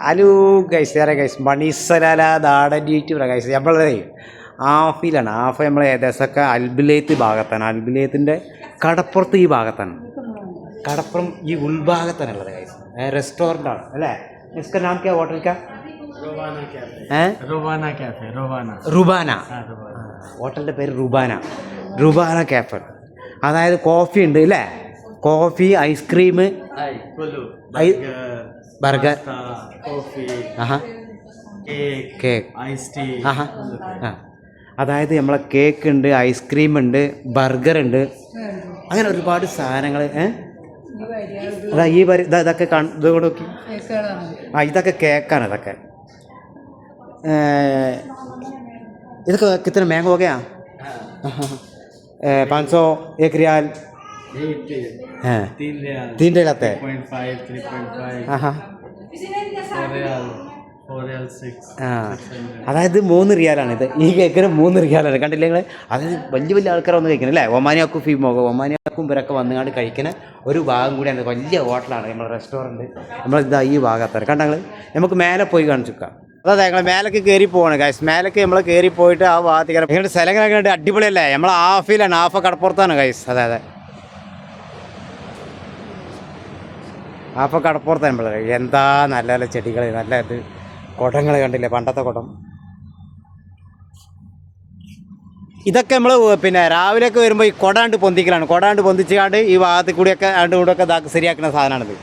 Hello guys വേറെ guys മണീസലാല നാടൻ യൂട്യൂബറാണ് guys നമ്മളെ ആഫിലാണ്. ആഫ് നമ്മൾ ഏകദേശമൊക്കെ അൽബിലേത്ത് ഭാഗത്താണ്. അൽബിലേത്തിൻ്റെ കടപ്പുറത്ത് ഈ ഭാഗത്താണ്. കടപ്പുറം ഈ ഉൾഭാഗത്താണുള്ളത് ഗൈസ്. റെസ്റ്റോറൻ്റാണ് അല്ലേ? इसका नाम क्या होटल का? റുബാന. ഹോട്ടലിൻ്റെ പേര് റുബാന ക്യാഫെ. അതായത് കോഫി ഉണ്ട് അല്ലേ? കോഫി, ഐസ്ക്രീം, ബർഗർ, കേക്ക്, അതായത് നമ്മളെ കേക്ക് ഉണ്ട്, ഐസ്ക്രീം ഉണ്ട്, ബർഗർ ഉണ്ട്, അങ്ങനെ ഒരുപാട് സാധനങ്ങൾ. അതാ ഈ ഇതൊക്കെ ഇതുകൊണ്ട് നോക്കി. ഇതൊക്കെ കേക്കാണ്. ഇതൊക്കെ കിतना महंगा हो गया? 500 1 रियाल 3 रियाल आते हैं. 3.5 അതായത് 3 റിയാലാണ് ഇത്. ഈ കേക്കിന് 3 റിയാലാണ്. കണ്ടില്ലേ നിങ്ങൾ? അതായത് വലിയ വലിയ ആൾക്കാരൊന്നും കഴിക്കണം അല്ലേ? ഒമാനിയാക്കും ഒമാനിയാക്കും ഇവരൊക്കെ വന്നുകൊണ്ട് കഴിക്കുന്ന ഒരു ഭാഗം കൂടിയാണ്. വലിയ ഹോട്ടലാണ് നമ്മുടെ റെസ്റ്റോറൻറ്റ്. നമ്മളിതാ ഈ ഭാഗത്താണ്. കണ്ടങ്ങൾ നമുക്ക് മേലെ പോയി കാണിച്ചു വെക്കാം. അതെ ഞങ്ങൾ മേലേക്ക് കയറി പോവാണ് ഗൈസ്. മേലേക്ക് നമ്മൾ കയറി പോയിട്ട് ആ ഭാഗത്ത് നിങ്ങളുടെ സ്ഥലങ്ങളൊക്കെ ഉണ്ട്. അടിപൊളിയല്ലേ? നമ്മൾ ആഫിലാണ്. ആഫ കടപ്പുറത്താണ് ഗൈസ്. അതെ ആഫ കടപ്പുറത്താണ് നമ്മൾ. എന്താ നല്ല നല്ല ചെടികൾ, നല്ല ഇത് കുടങ്ങൾ കണ്ടില്ലേ? പണ്ടത്തെ കുടം. ഇതൊക്കെ നമ്മൾ പിന്നെ രാവിലെയൊക്കെ വരുമ്പോൾ ഈ കൊടാണ്ട് പൊന്തിക്കലാണ്. കൊടാണ്ട് പൊന്തിച്ചാണ്ട് ഈ ഭാഗത്ത് കൂടിയൊക്കെ ആണ്ട് കൂടെയൊക്കെ ശരിയാക്കുന്ന സാധനമാണിത്.